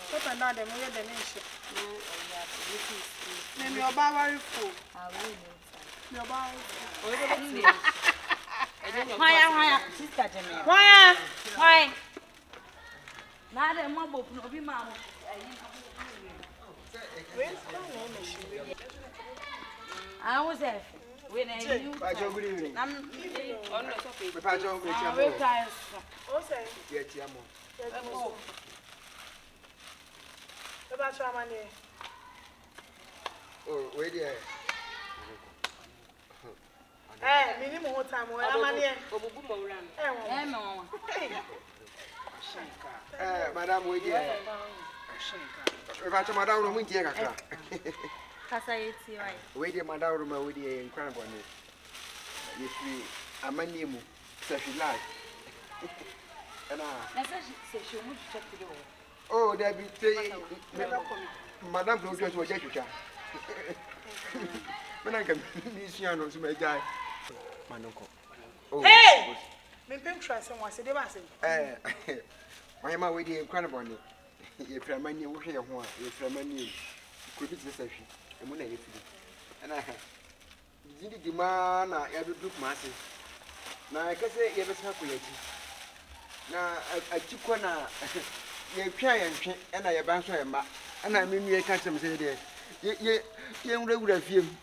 What another more than nation? Name your Bavary fool. Your Bavary. Why, sister Jamie? Why? Not a mob of no be mamma. I was there when I knew. Good evening. I'm on the topic. The patch of oh, wait there. Minimum time. Madam, wait there. If I tell Madame, we take a car. Wait there, Madame, with the incredible. If we are my name, such a life. And I said she would check the door. Oh, that be Madame don't just watch it. When I can miss you on my guy. Hey! Maybe try someone said, I am away the incredible. If I money, we hear one, if I money could be the session, and when I get and I did demand every group massive. Now I can say, you have to wait. Now I took one. You try and I abandon him, and I mean, you can't say there. You would have him.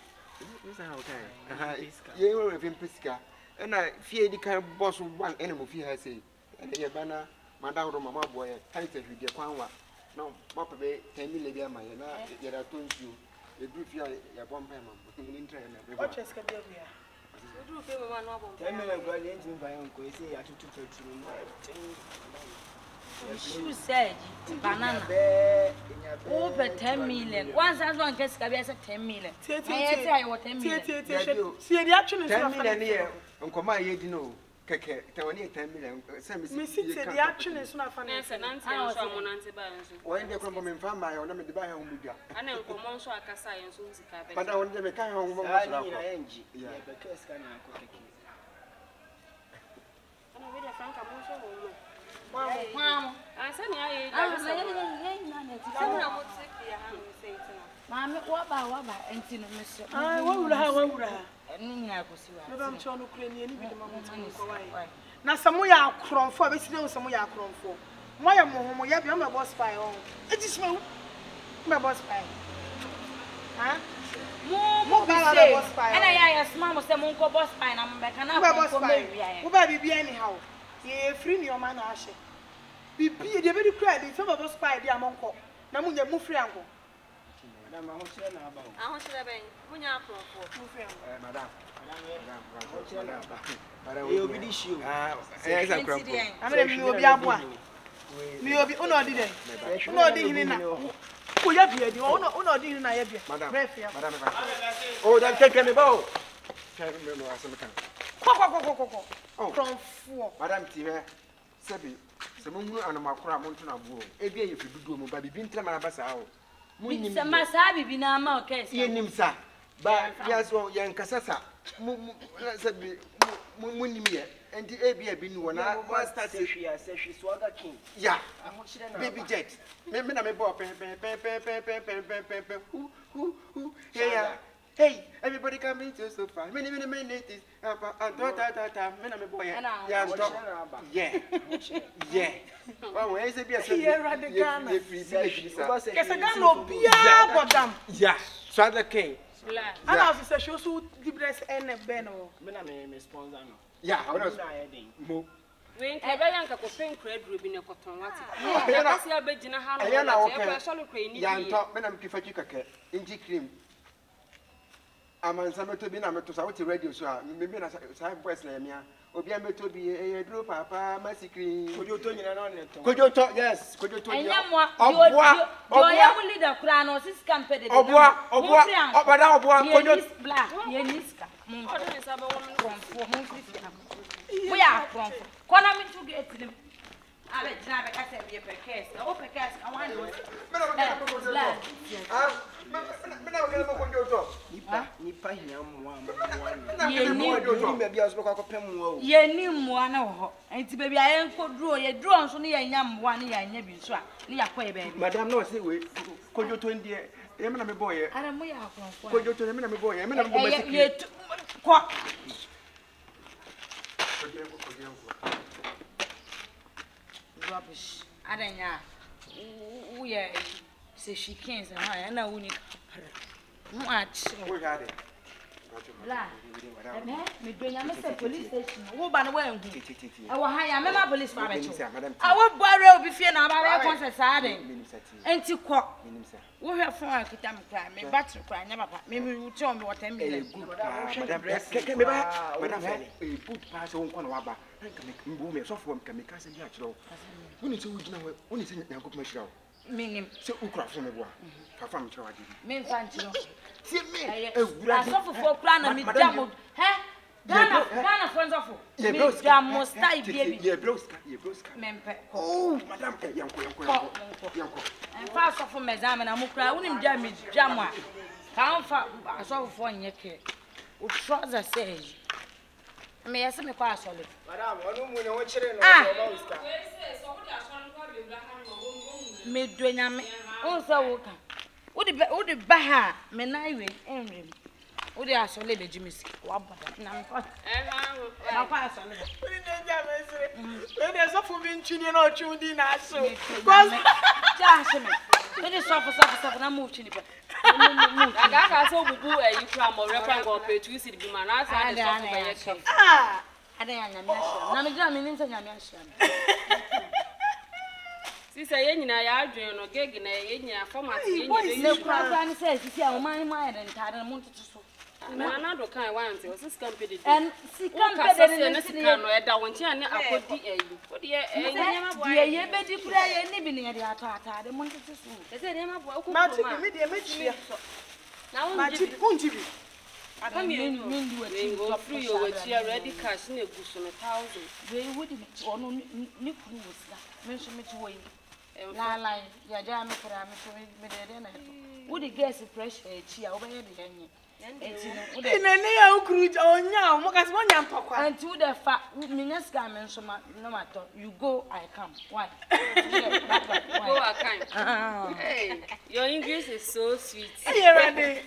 You will have him, Pisca, and I fear the kind of boss of one animal he has said. And the banner, Madame Roma boy, I said with your power. No, Papa, 10 million, my yet I told you, the group your bomb payment. What just can be here? 10 million by uncle, say I took to She said, banana. Over 10 million. Once as one gets 10 million. I want 10 million. See the action is 10 million here. Uncle my, you know, 10 million. The action is not funny. When they come in farm by on them to buy home with you. I know for Monso Acasa and Susie. But I want them to carry home. Yeah, because can I cook? I know whether Franka Monso. Mom, I said, Mamma, what about and Tina, Mister? I won't have Madame John Ukrainian. Now, some way I'll crawl for, but still some way I'll crawl for. Why am I home? I'm a boss spy. It is my boss spy. Huh? More boss spy. And I asked Mamma, some uncle boss spy, and I'm back and I'm boss spy. Who may be anyhow? Ye free your man, Ashe. Be the very credit, some of us spy the uncle. Namunya Mufriango. Madame, I want to know about. I want to know when you're from Madame. Madame, you'll be this you. I'm going to be a boy. You'll be honored. No, didn't know. Oh, yeah, the honor didn't I have Madame. Oh, then take me bow. Oh, from 4. Madame Tiva, Sabi, some moon and my crab on to Nabu. Maybe if you do, but be been telling my bass out. Some Masabi be now more case. Yin, sir. But yes, well, young Cassasa. Said Munimia, and the Abia been one. I was started. She says she's Swagger King. Yeah, baby jet. Maybe I'm a boy. Who? Hey, everybody come into so far. Many minutes. Yeah. Well, where is it? Yeah, Swagger King. And I was she also libres and a beno. Sponsor. Yeah, I was move. When I began to pink red ribbon a cotton water. I see a bed in a hand. I am a solid crane. Young top, men, I'm Kifaka, Inji cream. I'm on some to be number to South Radio, so maybe I say West Lamia. Obiame to be a group, Papa, Massacre. Could you turn on it? Could you talk? Yes, could you turn on it? I will lead a crown or this company. Oh, black, Yeniska. We are from Konami to get to them. I let Jabba say, be a case. Open case, I want to. Yeni mwana ho. Enti baby ayen ko duro ye duro nso ne yanya mwa ne yanya bi nso a ne yakwa e baby. Madam no say we kojoto ndie ye me na me boy. Ara mo ya akonfo. Kojoto me na me boy. Me na me boy masiki. Ye ko. Rubbish. Adanya. We say she can't say na uni kapara. Much. We got it. La. Me do nya me say police station. Wo ba no wa nhu. E wo ha ya me ma police ma be cho. A wo boare obi fie na ba be concert sa den. Enti ko. Wo hwe fon akita me kra me battery kra nya papa. Me wuti on me water me. Madam, me ba. Madam, good pass on kono wa ba. Nka me mbu me so fo me ka me ka se bi a kiro. Woni se wugina we, woni se nyanko ma kira wo. Minim. Se ukura fo me bo a. Ka fa me kira wa di. Me fa nkiro. See me. Ewura. Asofo kra na me damo. He? Ghana friends of you. Me damo style baby. Ye broska. Mempe. Oh, madam, yanko. En fa asofo mezame na mukra unim dia me damo a. Ka fa asofo nyeke. O trouser say. Me yesi me kwa asole. Madam, onu mu ne wo kire no so Oscar. Me do nyame. Onsa wo ka. Wo de ba ha me na iwe enrem. Wo de asole beji misi. Wa boda na me kwa. Na kwa asole. Wo de nja mesire. We de so fu bi ntwini na otwu di na aso. Cause ja sheme. We de so na mu twini pa. Aga ka so bubu eyi kra mo rekwa ngo pe tu si bi ma na sa de so ba ye ke. Ada ya nyame ahia. Na me gira me nse nyame ahia. Sisa ye nyina ya adwen no gege na ye nyina format ye nyina de ne kura ni say sisi a woman ma ya ntade mo ntutu so. Na na do kan want o sis kan pede. En si kan pede ne sika no e da wonchi ane akodi eyi. Odi e nyama boy. Ye bedi kura ye ni bi ne ye de atade mo ntutu so. Ese nyama boy ko ma ti mi de metia. Na unji bi. Aka mi ni go free you we chia ready cash na eguso no 1000. We would ono ni kuru wo sika. Me nso me ti wo yi. La ya ja me kura me so me de na to. Wo di gas pressure e chi a wo be ye de yenye. Enti no wo de ne ya ukuru onya mo ka se mo nya mpakwa. Anti wo de fa me nya sika me nso ma no matter. You go I come. Why? Go I come. Hey, your English is so sweet. You ready?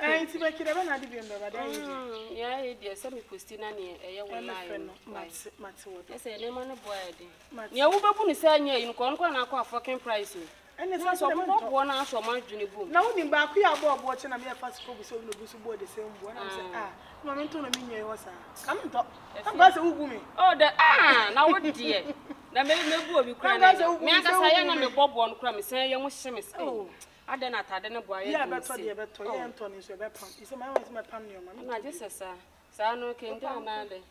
Anti ba kire ba na di bi mba da yi. Ya e dia se me posti na ne eye online. Mate wo. Ese ne ma ne boy de. Ne wo bebu ni se anya yi ko na akọ fucking price o. Ene so so bo na so ma dwene bom. Na woni ba ku ya bo che na me fa siko bu so no bu so bo de se mbo na se ma me to na me nyi wo sa. Kam to. Kam ba se wugu me. Oh the na wo die. Na me bu obi kura na. Me aka sa ya na me bobo no kura me se ye ho hye me se. Ada na atade ne boa ye. Ya beto de beto ye nto ni so be pam. Ise ma pam ni o ma. Na je sesa. Sa no ke nda na de.